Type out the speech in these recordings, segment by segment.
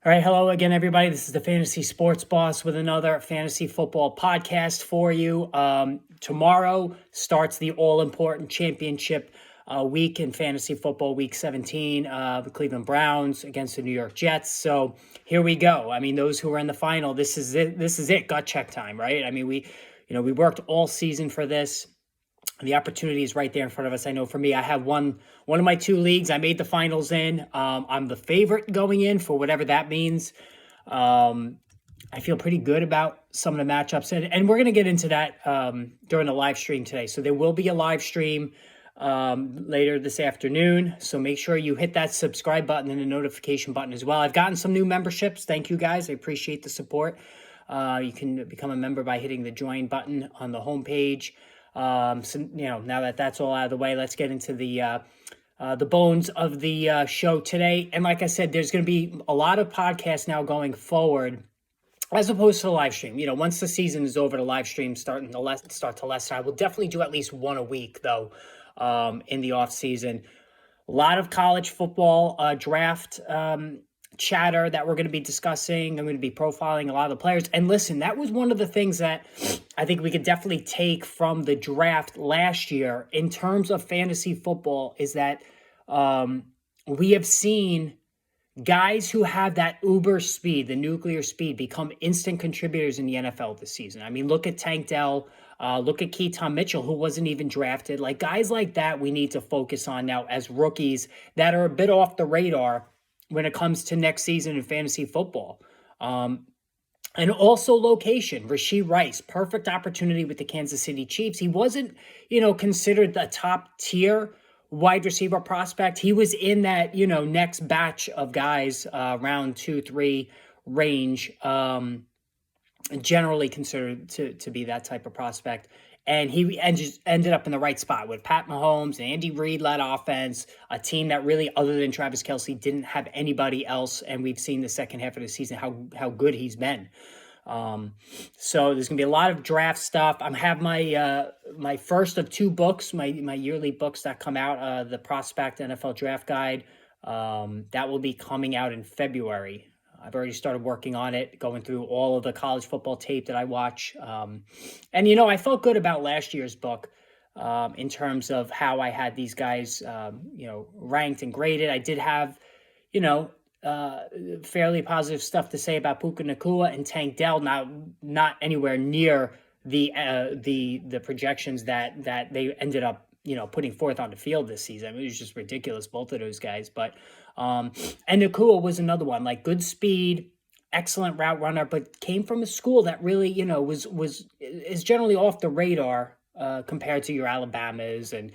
All right, hello again, everybody. This is the Fantasy Sports Boss with another fantasy football podcast for you. Tomorrow starts the all-important championship week in fantasy football, Week 17. The Cleveland Browns against the New York Jets. So here we go. I mean, those who are in the final, this is it. This is it. Gut check time, right? I mean, we worked all season for this. The opportunity is right there in front of us. I know for me, I have one of my two leagues. I made the finals in. I'm the favorite going in for whatever that means. I feel pretty good about some of the matchups, and we're going to get into that during the live stream today. So there will be a live stream later this afternoon. So make sure you hit that subscribe button and the notification button as well. I've gotten some new memberships. Thank you guys. I appreciate the support. You can become a member by hitting the join button on the homepage. So now that that's all out of the way, let's get into the bones of the show today. And like I said, there's going to be a lot of podcasts now going forward, as opposed to the live stream. Once the season is over, the live stream start to lessen. I will definitely do at least one a week though, in the off season. A lot of college football draft chatter that we're going to be discussing. I'm going to be profiling a lot of the players. And listen, that was one of the things that I think we could definitely take from the draft last year in terms of fantasy football is that we have seen guys who have that uber speed, the nuclear speed, become instant contributors in the NFL this season. I mean, look at Tank Dell. Look at Keaton Mitchell, who wasn't even drafted. Like guys like that, we need to focus on now as rookies that are a bit off the radar when it comes to next season in fantasy football. And also location. Rashee Rice, perfect opportunity with the Kansas City Chiefs. He wasn't, considered the top tier wide receiver prospect. He was in that, next batch of guys, round 2-3 range, generally considered to be that type of prospect. And he just ended up in the right spot with Pat Mahomes and Andy Reid-led offense, a team that really, other than Travis Kelce, didn't have anybody else. And we've seen the second half of the season how good he's been. So there's gonna be a lot of draft stuff. I have my first of two books, my yearly books that come out, the Prospect NFL Draft Guide. That will be coming out in February. I've already started working on it, going through all of the college football tape that I watch. And, I felt good about last year's book in terms of how I had these guys, ranked and graded. I did have, fairly positive stuff to say about Puka Nacua and Tank Dell, not anywhere near the projections that they ended up, putting forth on the field this season. I mean, it was just ridiculous, both of those guys. But and Nacua was another one, like good speed, excellent route runner, but came from a school that really, is generally off the radar compared to your Alabamas and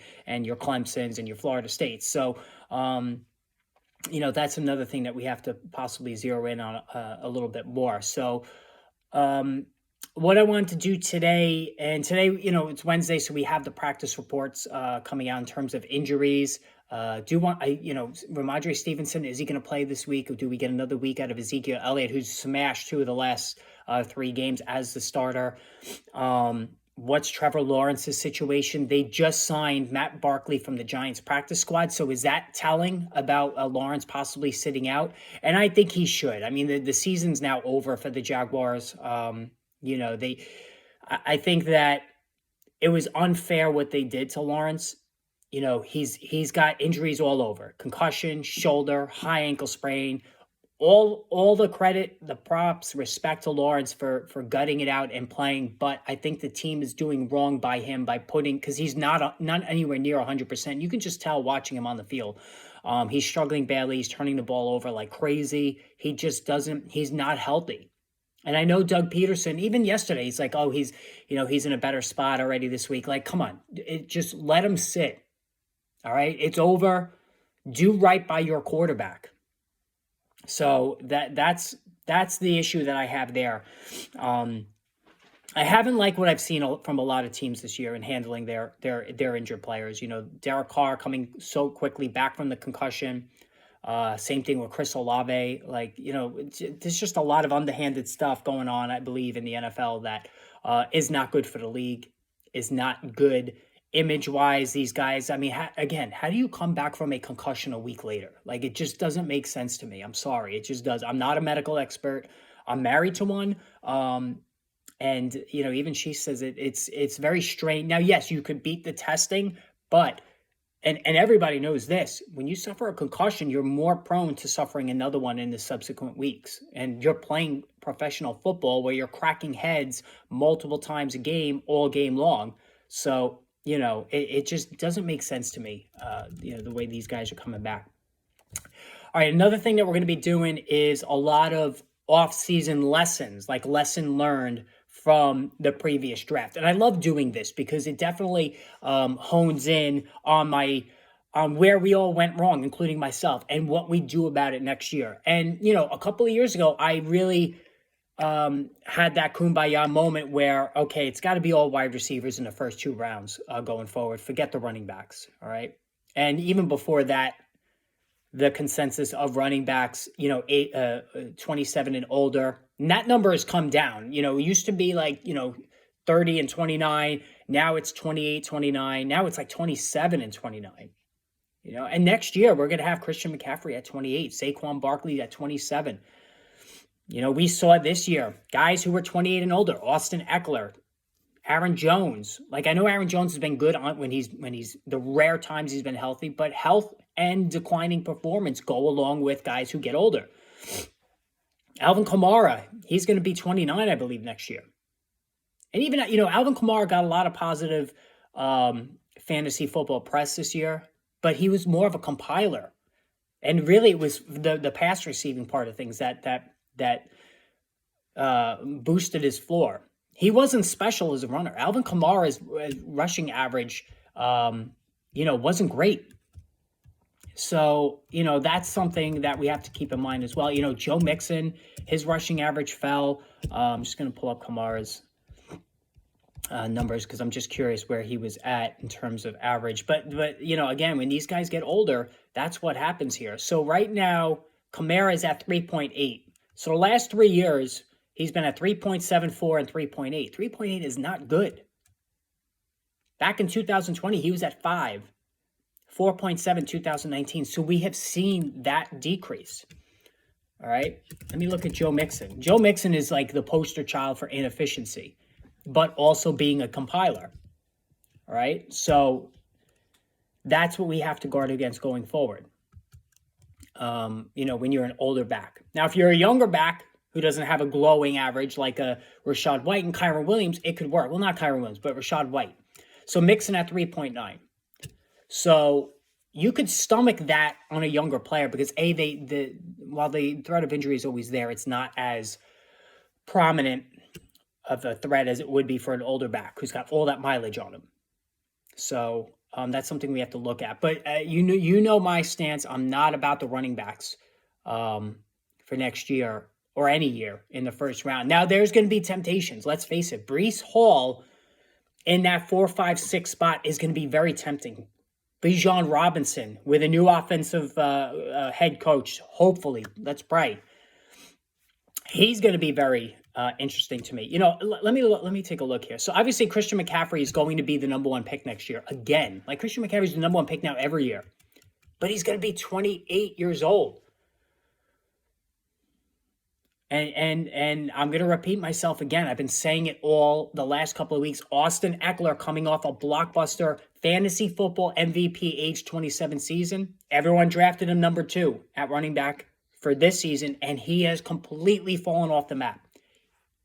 your Clemsons and your Florida States. So that's another thing that we have to possibly zero in on a little bit more. So what I wanted to do today, it's Wednesday, so we have the practice reports coming out in terms of injuries. Ramondre Stevenson, is he going to play this week, or do we get another week out of Ezekiel Elliott, who's smashed 2 of the last 3 games as the starter? What's Trevor Lawrence's situation? They just signed Matt Barkley from the Giants practice squad. So is that telling about Lawrence possibly sitting out? And I think he should. I mean, the season's now over for the Jaguars. I think that it was unfair what they did to Lawrence. He's got injuries all over: concussion, shoulder, high ankle sprain. All the credit, the props, respect to Lawrence for gutting it out and playing. But I think the team is doing wrong by him by because he's not anywhere near 100%. You can just tell watching him on the field. He's struggling badly. He's turning the ball over like crazy. He's not healthy. And I know Doug Peterson, even yesterday, he's like, oh, he's in a better spot already this week. Like, come on, just let him sit. All right, it's over. Do right by your quarterback. So that's the issue that I have there. I haven't liked what I've seen from a lot of teams this year in handling their injured players. Derek Carr coming so quickly back from the concussion. Same thing with Chris Olave. There's just a lot of underhanded stuff going on, I believe, in the NFL that is not good for the league, is not good image-wise, these guys, I mean, again, how do you come back from a concussion a week later? Like, it just doesn't make sense to me. I'm sorry. It just does. I'm not a medical expert. I'm married to one. And, even she says it's very strange. Now, yes, you could beat the testing, but and everybody knows this. When you suffer a concussion, you're more prone to suffering another one in the subsequent weeks. And you're playing professional football where you're cracking heads multiple times a game, all game long. So, it just doesn't make sense to me, the way these guys are coming back. All right, another thing that we're going to be doing is a lot of off-season lessons, like lesson learned from the previous draft. And I love doing this because it definitely hones in on where we all went wrong, including myself, and what we do about it next year. And, a couple of years ago, I really had that kumbaya moment where, okay, it's got to be all wide receivers in the first 2 rounds going forward. Forget the running backs, all right? And even before that, the consensus of running backs, 27 and older. And that number has come down. It used to be like, 30 and 29. Now it's 28, 29. Now it's like 27 and 29. And next year we're going to have Christian McCaffrey at 28, Saquon Barkley at 27. We saw this year guys who were 28 and older, Austin Eckler, Aaron Jones. Like, I know Aaron Jones has been good on when he's the rare times he's been healthy, but health and declining performance go along with guys who get older. Alvin Kamara, he's going to be 29, I believe, next year. And even, Alvin Kamara got a lot of positive fantasy football press this year, but he was more of a compiler. And really it was the pass receiving part of things that boosted his floor. He wasn't special as a runner. Alvin Kamara's rushing average, wasn't great. So, that's something that we have to keep in mind as well. Joe Mixon, his rushing average fell. I'm just going to pull up Kamara's numbers because I'm just curious where he was at in terms of average. But again, when these guys get older, that's what happens here. So right now, Kamara is at 3.8. So the last 3 years, he's been at 3.74 and 3.8. 3.8 is not good. Back in 2020, he was at 5. 4.7 2019. So we have seen that decrease. All right. Let me look at Joe Mixon. Joe Mixon is like the poster child for inefficiency, but also being a compiler. All right. So that's what we have to guard against going forward. When you're an older back. Now, if you're a younger back who doesn't have a glowing average like a Rachaad White and Kyren Williams, it could work. Well, not Kyren Williams, but Rachaad White. So Mixon at 3.9. So you could stomach that on a younger player because while the threat of injury is always there, it's not as prominent of a threat as it would be for an older back who's got all that mileage on him. So that's something we have to look at. But you know my stance. I'm not about the running backs for next year or any year in the first round. Now there's going to be temptations. Let's face it. Breece Hall in that 4, 5, 6 spot is going to be very tempting. Bijan Robinson with a new offensive head coach, hopefully. Let's pray. He's going to be very interesting to me. Let me take a look here. So obviously Christian McCaffrey is going to be the number 1 pick next year again. Like Christian McCaffrey is the number 1 pick now every year, but he's going to be 28 years old. And I'm going to repeat myself again. I've been saying it all the last couple of weeks. Austin Eckler coming off a blockbuster fantasy football MVP age 27 season. Everyone drafted him number 2 at running back for this season, and he has completely fallen off the map.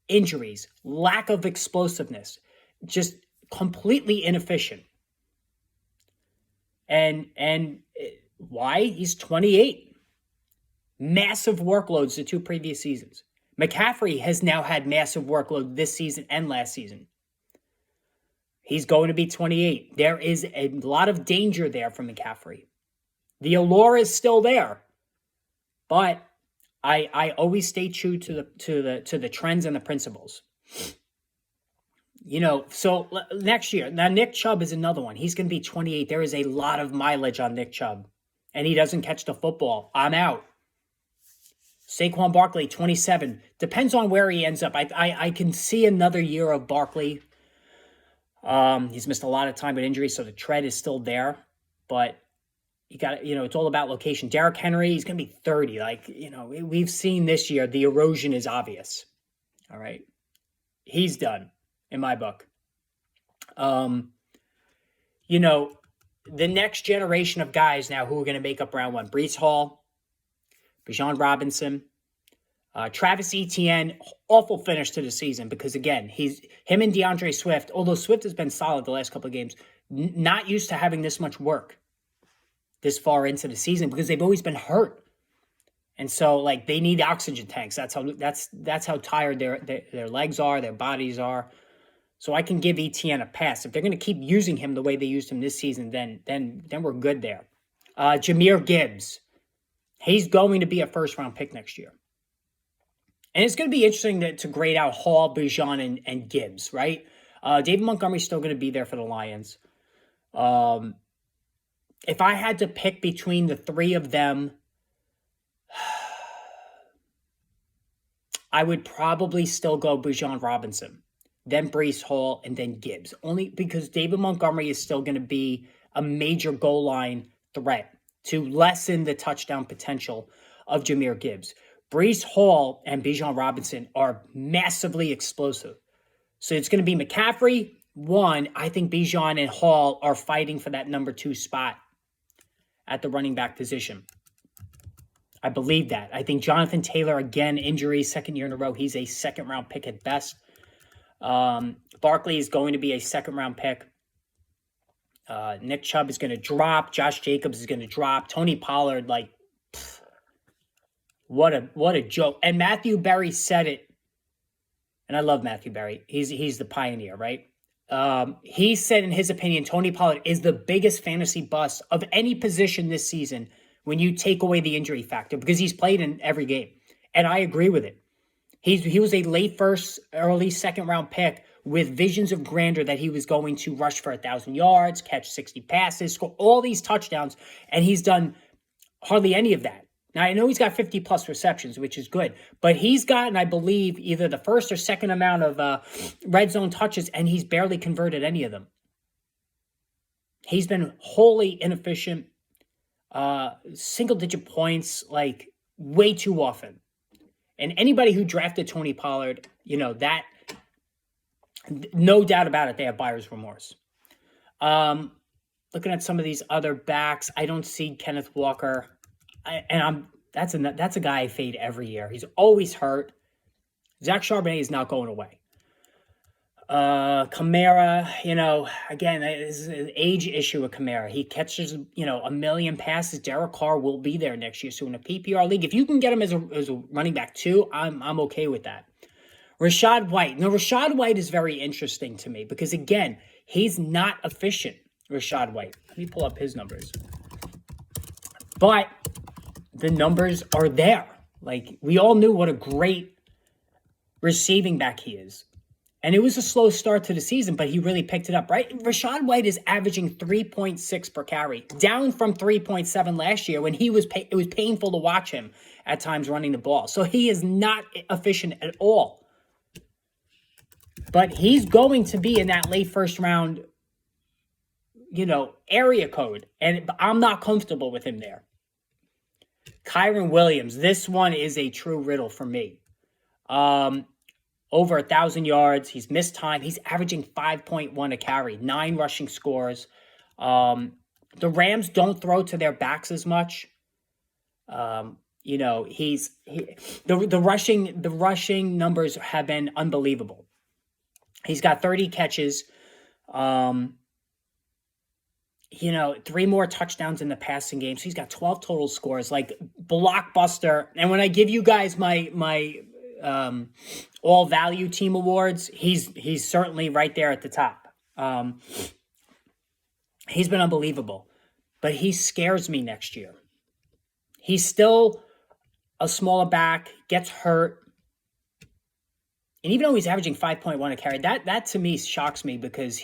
Injuries, lack of explosiveness, just completely inefficient. And why? He's 28. Massive workloads the 2 previous seasons. McCaffrey has now had massive workload this season and last season. He's going to be 28. There is a lot of danger there for McCaffrey. The allure is still there, but I always stay true to the trends and the principles. So next year, now Nick Chubb is another one. He's going to be 28. There is a lot of mileage on Nick Chubb, and he doesn't catch the football. I'm out. Saquon Barkley, 27. Depends on where he ends up. I can see another year of Barkley. He's missed a lot of time with injuries, so the tread is still there. But you got, it's all about location. Derrick Henry, he's going to be 30. We've seen this year, the erosion is obvious. All right. He's done in my book. The next generation of guys now who are going to make up round one: Breece Hall, Bijan Robinson, Travis Etienne. Awful finish to the season because, again, him and DeAndre Swift, although Swift has been solid the last couple of games, not used to having this much work this far into the season because they've always been hurt. And so, they need oxygen tanks. That's how tired their legs are, their bodies are. So I can give Etienne a pass. If they're going to keep using him the way they used him this season, then we're good there. Jahmyr Gibbs, he's going to be a first-round pick next year. And it's going to be interesting to grade out Hall, Bijan, and Gibbs, right? David Montgomery's still going to be there for the Lions. If I had to pick between the three of them, I would probably still go Bijan Robinson, then Breece Hall, and then Gibbs. Only because David Montgomery is still going to be a major goal line threat to lessen the touchdown potential of Jahmyr Gibbs. Breece Hall and Bijan Robinson are massively explosive. So it's going to be McCaffrey. One, I think Bijan and Hall are fighting for that number 2 spot at the running back position. I believe that. I think Jonathan Taylor, again, injury, second year in a row. He's a second-round pick at best. Barkley is going to be a second-round pick. Nick Chubb is going to drop. Josh Jacobs is going to drop. Tony Pollard, what a joke. And Matthew Berry said it, and I love Matthew Berry. He's the pioneer, right? He said, in his opinion, Tony Pollard is the biggest fantasy bust of any position this season when you take away the injury factor, because he's played in every game. And I agree with it. He was a late first, early second round pick with visions of grandeur that he was going to rush for 1,000 yards, catch 60 passes, score all these touchdowns, and he's done hardly any of that. Now, I know he's got 50-plus receptions, which is good, but he's gotten, I believe, either the first or second amount of red zone touches, and he's barely converted any of them. He's been wholly inefficient, single-digit points, way too often. And anybody who drafted Tony Pollard, that, no doubt about it, they have buyer's remorse. Looking at some of these other backs, I don't see Kenneth Walker. That's a guy I fade every year. He's always hurt. Zach Charbonnet is not going away. Kamara, again, this is an age issue with Kamara. He catches, a million passes. Derek Carr will be there next year. So in a PPR league, if you can get him as a running back too, I'm okay with that. Rachaad White. Now, Rachaad White is very interesting to me because, again, he's not efficient, Rachaad White. Let me pull up his numbers. But the numbers are there. We all knew what a great receiving back he is. And it was a slow start to the season, but he really picked it up, right? Rachaad White is averaging 3.6 per carry, down from 3.7 last year when it was painful to watch him at times running the ball. So he is not efficient at all. But he's going to be in that late first round, area code. And I'm not comfortable with him there. Kyren Williams, this one is a true riddle for me. Over 1,000 yards. He's missed time. He's averaging 5.1 a carry, 9 rushing scores. The Rams don't throw to their backs as much. The rushing numbers have been unbelievable. He's got 30 catches. 3 more touchdowns in the passing game. So he's got 12 total scores, blockbuster. And when I give you guys my all value team awards, he's certainly right there at the top. He's been unbelievable, but he scares me next year. He's still a smaller back, gets hurt. And even though he's averaging 5.1 a carry, that to me shocks me because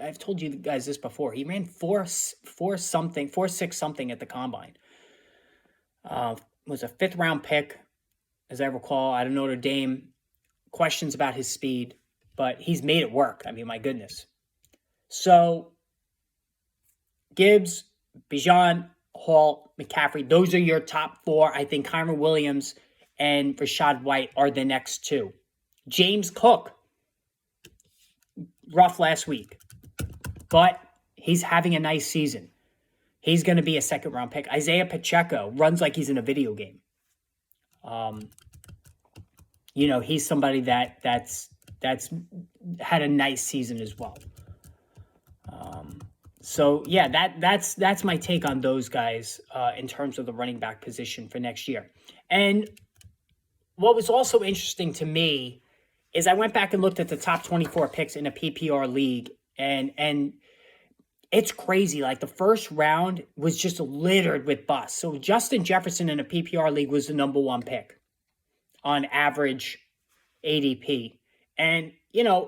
I've told you guys this before. He ran 4.6 something at the combine. Was a 5th round pick, as I recall, out of Notre Dame. Questions about his speed. but he's made it work. I mean, my goodness. So Gibbs, Bijan, Hall, McCaffrey, those are your top four. I think Kyren Williams and Rachaad White are the next two. James Cook, rough last week, but he's having a nice season. He's going to be a second-round pick. Isaiah Pacheco runs like he's in a video game. He's somebody that's had a nice season as well. So yeah, that's my take on those guys in terms of the running back position for next year. And what was also interesting to me is I went back and looked at the top 24 picks in a PPR league, and it's crazy. Like, the first round was just littered with busts. So Justin Jefferson in a PPR league was the number one pick on average ADP. And,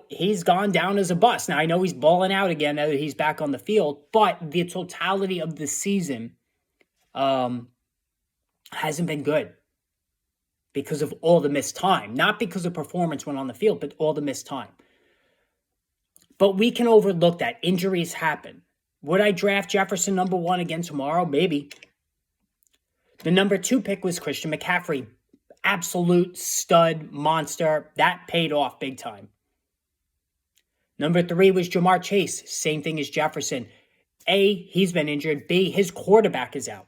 he's gone down as a bust. Now, I know he's balling out again now that he's back on the field, but the totality of the season hasn't been good because of all the missed time. Not because of performance when on the field, but all the missed time. But we can overlook that. Injuries happen. Would I draft Jefferson number one again tomorrow? Maybe. The number two pick was Christian McCaffrey. Absolute stud monster. That paid off big time. Number three was Ja'Marr Chase. Same thing as Jefferson. A, he's been injured. B, his quarterback is out.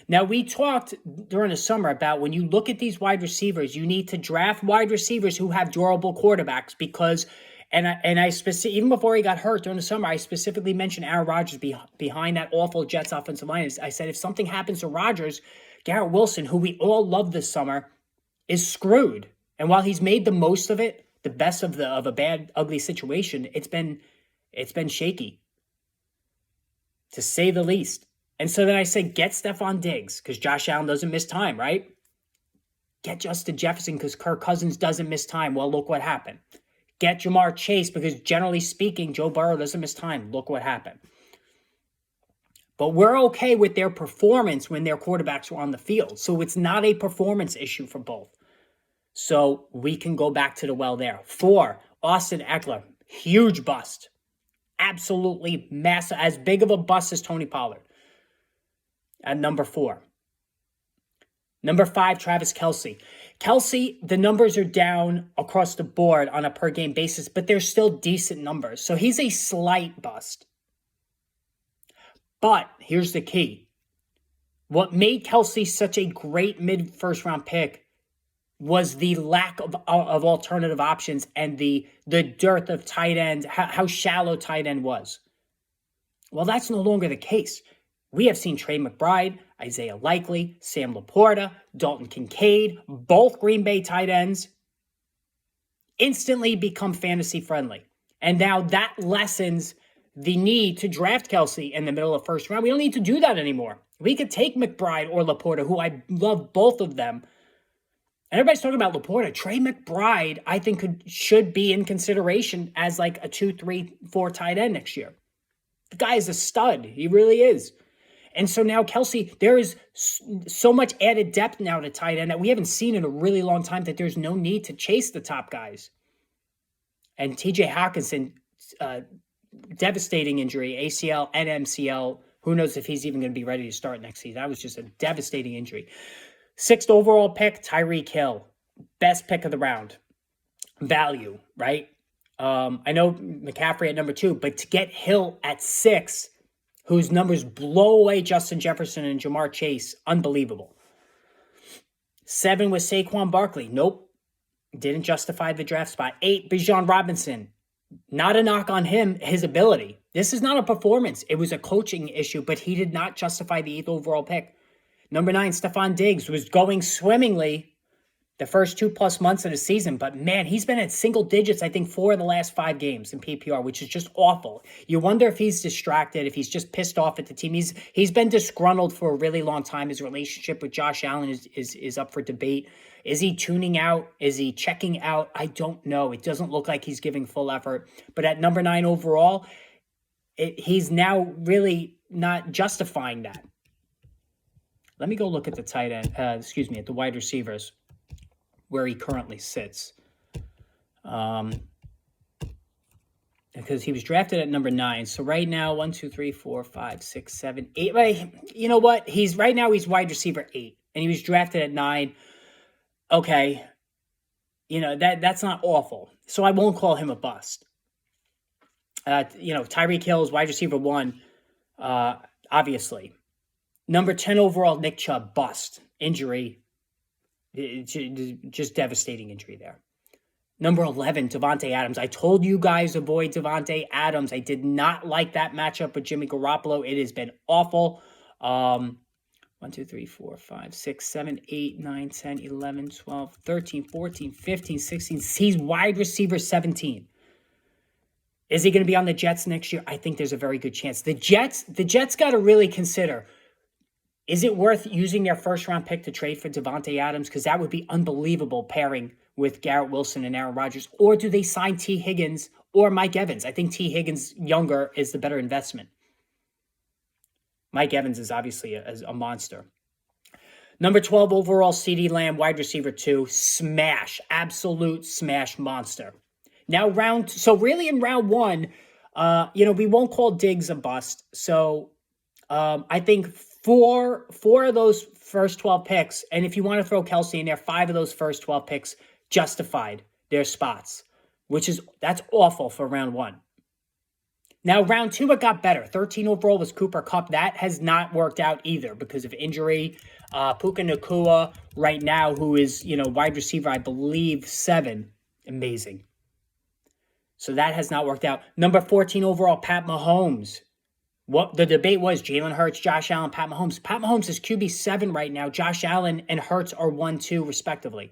Now, we talked during the summer about when you look at these wide receivers, you need to draft wide receivers who have durable quarterbacks because, even before he got hurt during the summer, I specifically mentioned Aaron Rodgers behind that awful Jets offensive line. I said, if something happens to Rodgers, Garrett Wilson, who we all love this summer, is screwed. And while he's made the most of it, the best of a bad, ugly situation, it's been shaky, to say the least. And so then I said, get Stephon Diggs, because Josh Allen doesn't miss time, right? Get Justin Jefferson, because Kirk Cousins doesn't miss time. Well, look what happened. Get Ja'Marr Chase, because generally speaking, Joe Burrow doesn't miss time. Look what happened. But we're okay with their performance when their quarterbacks were on the field. So it's not a performance issue for both. So we can go back to the well there. 4, Austin Eckler. Huge bust. Absolutely massive. As big of a bust as Tony Pollard. At number 4. Number 5, Travis Kelce. Kelce, the numbers are down across the board on a per-game basis, but they're still decent numbers. So he's a slight bust. But here's the key. What made Kelce such a great mid-first round pick was the lack of alternative options and the dearth of tight end, how shallow tight end was. Well, that's no longer the case. We have seen Trey McBride, Isaiah Likely, Sam Laporta, Dalton Kincaid, both Green Bay tight ends, instantly become fantasy friendly. And now that lessens the need to draft Kelce in the middle of first round. We don't need to do that anymore. We could take McBride or Laporta, who I love both of them. And everybody's talking about Laporta. Trey McBride, I think, should be in consideration as like a 2, 3, 4 tight end next year. The guy is a stud. He really is. And so now Kelce, there is so much added depth now to tight end that we haven't seen in a really long time that there's no need to chase the top guys. And TJ Hawkinson, devastating injury, ACL and MCL. Who knows if he's even going to be ready to start next season. That was just a devastating injury. 6th overall pick, Tyreek Hill. Best pick of the round. Value, right? I know McCaffrey at number 2, but to get Hill at 6, whose numbers blow away Justin Jefferson and Ja'Marr Chase, unbelievable. 7 was Saquon Barkley. Nope. Didn't justify the draft spot. 8, Bijan Robinson. Not a knock on him, his ability. This is not a performance. It was a coaching issue, but he did not justify the 8th overall pick. Number 9, Stephon Diggs was going swimmingly the first 2+ months of the season, but man, he's been at single digits, I think 4 of the last 5 games in PPR, which is just awful. You wonder if he's distracted, if he's just pissed off at the team. He's been disgruntled for a really long time. His relationship with Josh Allen is up for debate. Is he tuning out? Is he checking out? I don't know. It doesn't look like he's giving full effort. But at number 9 overall, he's now really not justifying that. Let me go look at the tight end, at the wide receivers, where he currently sits. Because he was drafted at number 9. So right now, 1, 2, 3, 4, 5, 6, 7, 8. Like, you know what? He's wide receiver 8, and he was drafted at 9. Okay, that's not awful. So I won't call him a bust. Tyreek Hill's wide receiver 1, obviously. Number 10 overall, Nick Chubb, bust. Injury. Just devastating injury there. Number 11, Davante Adams. I told you guys avoid Davante Adams. I did not like that matchup with Jimmy Garoppolo. It has been awful. 1, 2, 3, 4, 5, 6, 7, 8, 9, 10, 11, 12, 13, 14, 15, 16. He's wide receiver 17. Is he going to be on the Jets next year? I think there's a very good chance. The Jets got to really consider, is it worth using their first-round pick to trade for Davante Adams? Because that would be unbelievable pairing with Garrett Wilson and Aaron Rodgers. Or do they sign T. Higgins or Mike Evans? I think T. Higgins younger is the better investment. Mike Evans is obviously a monster. Number 12 overall, CeeDee Lamb, wide receiver 2. Smash. Absolute smash monster. Now really in round 1, we won't call Diggs a bust. So I think four of those first 12 picks, and if you want to throw Kelsey in there, 5 of those first 12 picks justified their spots, that's awful for round 1. Now, round 2, it got better. 13 overall was Cooper Kupp. That has not worked out either because of injury. Puka Nacua right now, who is, wide receiver, I believe, 7. Amazing. So that has not worked out. Number 14 overall, Pat Mahomes. What the debate was, Jalen Hurts, Josh Allen, Pat Mahomes. Pat Mahomes is QB7 right now. Josh Allen and Hurts are 1, 2, respectively.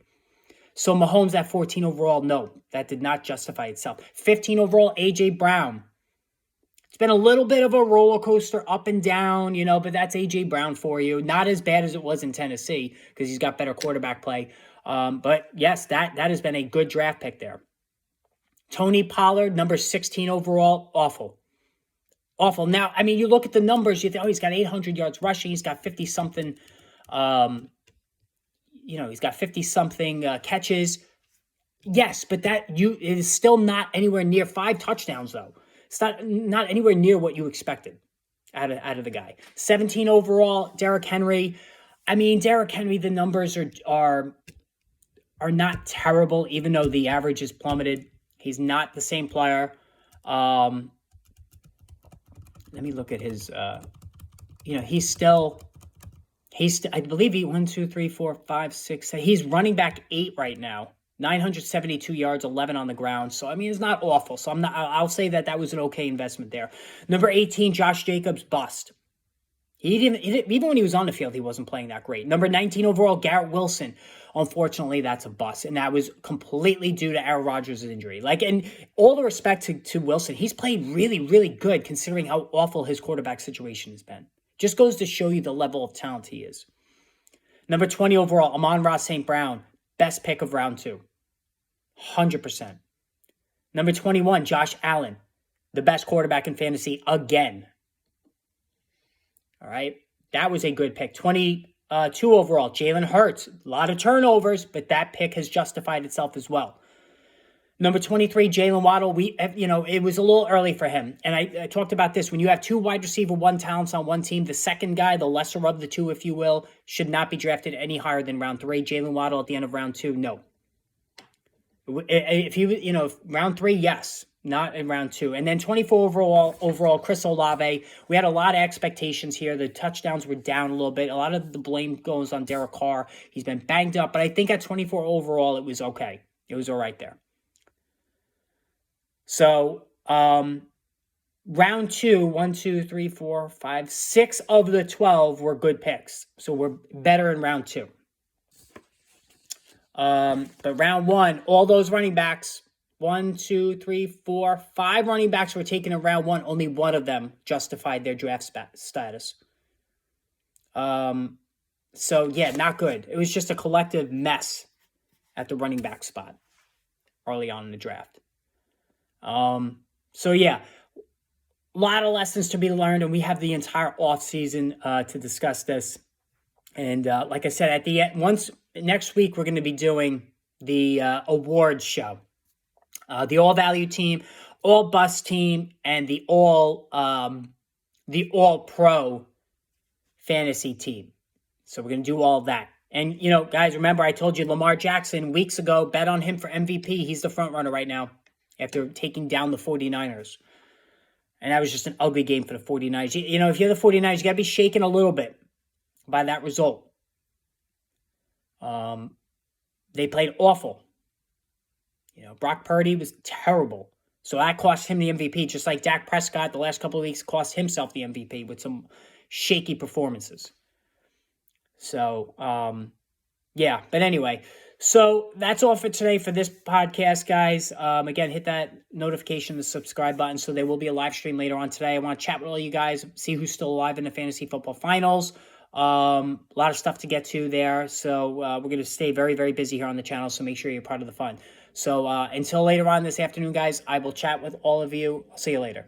So Mahomes at 14 overall, no, that did not justify itself. 15 overall, A.J. Brown. It's been a little bit of a roller coaster up and down, but that's A.J. Brown for you. Not as bad as it was in Tennessee because he's got better quarterback play. But yes, that has been a good draft pick there. Tony Pollard, number 16 overall, awful. Awful. Now, you look at the numbers, you think, he's got 800 yards rushing, he's got 50-something, he's got 50-something catches. Yes, but it is still not anywhere near 5 touchdowns, though. It's not anywhere near what you expected out of the guy. 17 overall, Derrick Henry. Derrick Henry, the numbers are not terrible, even though the average is plummeted. He's not the same player. Let me look at his, he's still, I believe 1, 2, 3, 4, 5, 6, 7. He's running back 8 right now. 972 yards, 11 on the ground. So, it's not awful. So I'll say that was an okay investment there. Number 18, Josh Jacobs, bust. Even when he was on the field, he wasn't playing that great. Number 19 overall, Garrett Wilson. Unfortunately, that's a bust. And that was completely due to Aaron Rodgers' injury. And all the respect to Wilson, he's played really, really good considering how awful his quarterback situation has been. Just goes to show you the level of talent he is. Number 20 overall, Amon-Ra St. Brown. Best pick of round 2. 100%. Number 21, Josh Allen. The best quarterback in fantasy again. All right. That was a good pick. 22 overall, Jalen Hurts. A lot of turnovers, but that pick has justified itself as well. Number 23, Jalen Waddle. It was a little early for him. And I talked about this. When you have 2 wide receiver 1 talents on one team, the second guy, the lesser of the 2, if you will, should not be drafted any higher than round 3. Jalen Waddle at the end of round 2, no. If you, round 3, yes. Not in round 2. And then 24 overall, Chris Olave. We had a lot of expectations here. The touchdowns were down a little bit. A lot of the blame goes on Derek Carr. He's been banged up. But I think at 24 overall, it was okay. It was all right there. So, round 2, 1, 2, 3, 4, 5, 6 of the 12 were good picks. So we're better in round 2. But round 1, all those running backs, 1, 2, 3, 4, 5 running backs were taken in round 1. Only one of them justified their draft status. So yeah, not good. It was just a collective mess at the running back spot early on in the draft. So yeah, a lot of lessons to be learned, and we have the entire off season to discuss this. And like I said, at the end, next week we're going to be doing the awards show. the all value team, all bus team, and the all pro fantasy team. So we're going to do all that. And, guys, remember I told you Lamar Jackson weeks ago, bet on him for MVP. He's the front runner right now after taking down the 49ers. And that was just an ugly game for the 49ers. If you're the 49ers, you got to be shaken a little bit by that result. They played awful. Brock Purdy was terrible. So that cost him the MVP, just like Dak Prescott the last couple of weeks cost himself the MVP with some shaky performances. So, yeah. But anyway, so that's all for today for this podcast, guys. Again, hit that notification, the subscribe button, so there will be a live stream later on today. I want to chat with all you guys, see who's still alive in the fantasy football finals. A lot of stuff to get to there. So we're going to stay very, very busy here on the channel, so make sure you're part of the fun. So until later on this afternoon, guys, I will chat with all of you. I'll see you later.